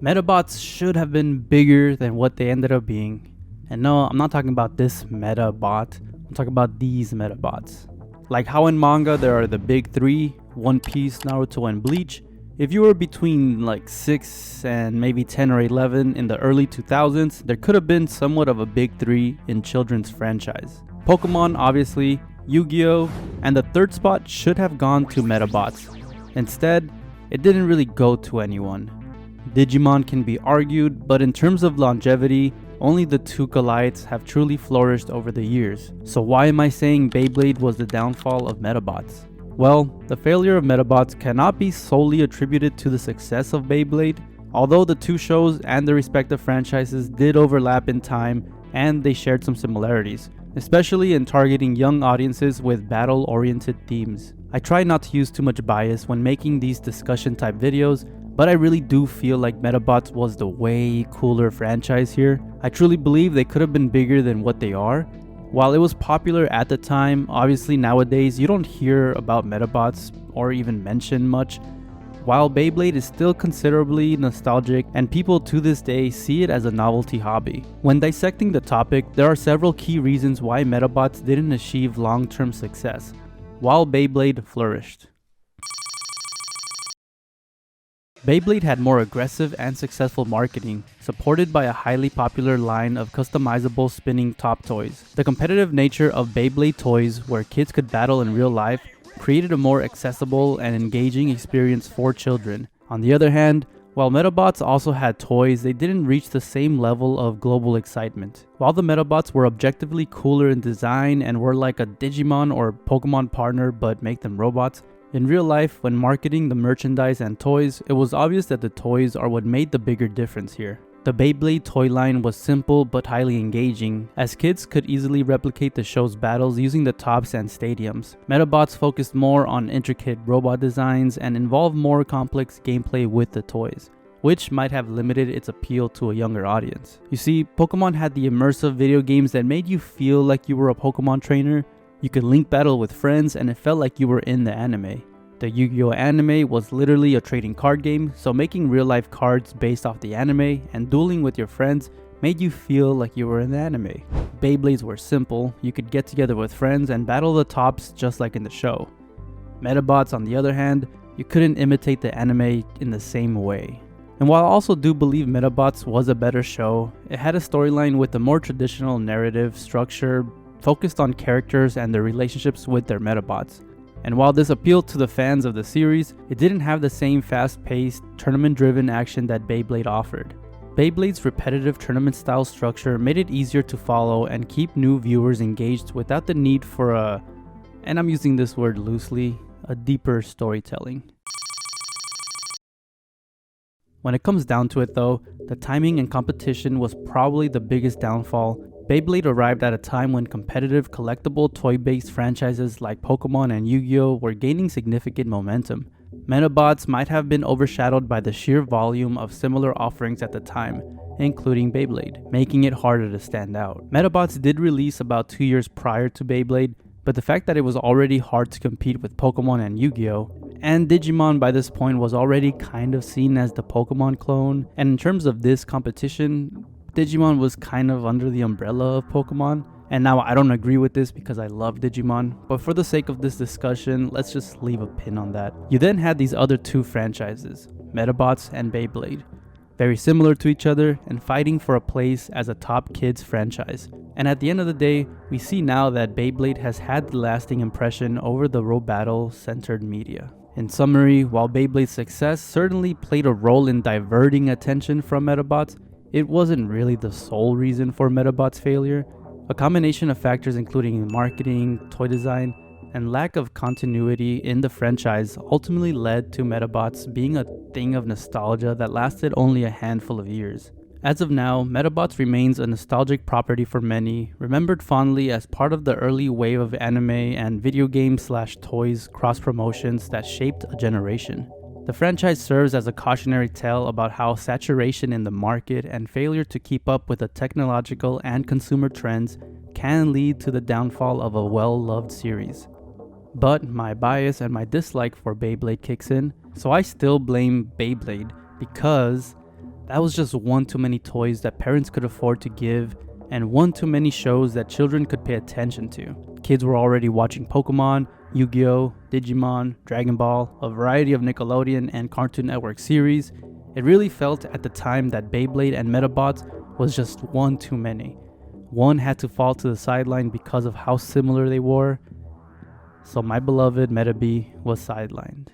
Medabots should have been bigger than what they ended up being. And no, I'm not talking about this Medabot, I'm talking about these Medabots. Like how in manga there are the big three, One Piece, Naruto, and Bleach. If you were between like 6 and maybe 10 or 11 in the early 2000s, there could have been somewhat of a big three in children's franchise. Pokemon, obviously, Yu-Gi-Oh!, and the third spot should have gone to Medabots. Instead, it didn't really go to anyone. Digimon can be argued, but in terms of longevity, only the two Goliaths have truly flourished over the years. So why am I saying Beyblade was the downfall of Medabots? Well, the failure of Medabots cannot be solely attributed to the success of Beyblade, although the two shows and their respective franchises did overlap in time and they shared some similarities, especially in targeting young audiences with battle-oriented themes. I try not to use too much bias when making these discussion type videos, but I really do feel like Medabots was the way cooler franchise here. I truly believe they could have been bigger than what they are. While it was popular at the time, obviously nowadays you don't hear about Medabots or even mention much. While Beyblade is still considerably nostalgic and people to this day see it as a novelty hobby. When dissecting the topic, there are several key reasons why Medabots didn't achieve long-term success, while Beyblade flourished. Beyblade had more aggressive and successful marketing, supported by a highly popular line of customizable spinning top toys. The competitive nature of Beyblade toys, where kids could battle in real life, created a more accessible and engaging experience for children. On the other hand, while Medabots also had toys, they didn't reach the same level of global excitement. While the Medabots were objectively cooler in design and were like a Digimon or Pokemon partner but make them robots, in real life, when marketing the merchandise and toys, it was obvious that the toys are what made the bigger difference here. The Beyblade toy line was simple but highly engaging, as kids could easily replicate the show's battles using the tops and stadiums. Medabots focused more on intricate robot designs and involved more complex gameplay with the toys, which might have limited its appeal to a younger audience. You see, Pokemon had the immersive video games that made you feel like you were a Pokemon trainer. You could link battle with friends and it felt like you were in the anime. The Yu-Gi-Oh! Anime was literally a trading card game, so making real-life cards based off the anime and dueling with your friends made you feel like you were in the anime. Beyblades were simple, you could get together with friends and battle the tops just like in the show. Medabots, on the other hand, you couldn't imitate the anime in the same way. And while I also do believe Medabots was a better show, it had a storyline with a more traditional narrative structure focused on characters and their relationships with their Medabots. And while this appealed to the fans of the series, it didn't have the same fast-paced, tournament-driven action that Beyblade offered. Beyblade's repetitive tournament-style structure made it easier to follow and keep new viewers engaged without the need for and I'm using this word loosely, a deeper storytelling. When it comes down to it though, the timing and competition was probably the biggest downfall. Beyblade arrived at a time when competitive collectible toy-based franchises like Pokemon and Yu-Gi-Oh! Were gaining significant momentum. Medabots might have been overshadowed by the sheer volume of similar offerings at the time, including Beyblade, making it harder to stand out. Medabots did release about 2 years prior to Beyblade, but the fact that it was already hard to compete with Pokemon and Yu-Gi-Oh! And Digimon by this point was already kind of seen as the Pokemon clone, and in terms of this competition, Digimon was kind of under the umbrella of Pokemon. And now I don't agree with this because I love Digimon, but for the sake of this discussion, let's just leave a pin on that. You then had these other two franchises, Medabots and Beyblade, very similar to each other and fighting for a place as a top kids franchise. And at the end of the day, we see now that Beyblade has had the lasting impression over the row battle centered media. In summary, while Beyblade's success certainly played a role in diverting attention from Medabots, it wasn't really the sole reason for Medabots' failure. A combination of factors including marketing, toy design, and lack of continuity in the franchise ultimately led to Medabots being a thing of nostalgia that lasted only a handful of years. As of now, Medabots remains a nostalgic property for many, remembered fondly as part of the early wave of anime and video game/toys cross-promotions that shaped a generation. The franchise serves as a cautionary tale about how saturation in the market and failure to keep up with the technological and consumer trends can lead to the downfall of a well-loved series. But my bias and my dislike for Beyblade kicks in, so I still blame Beyblade because That was just one too many toys that parents could afford to give, and one too many shows that children could pay attention to. Kids were already watching Pokemon, Yu-Gi-Oh!, Digimon, Dragon Ball, a variety of Nickelodeon and Cartoon Network series. It really felt at the time that Beyblade and Medabots was just one too many. One had to fall to the sideline because of how similar they were, so my beloved Medabi was sidelined.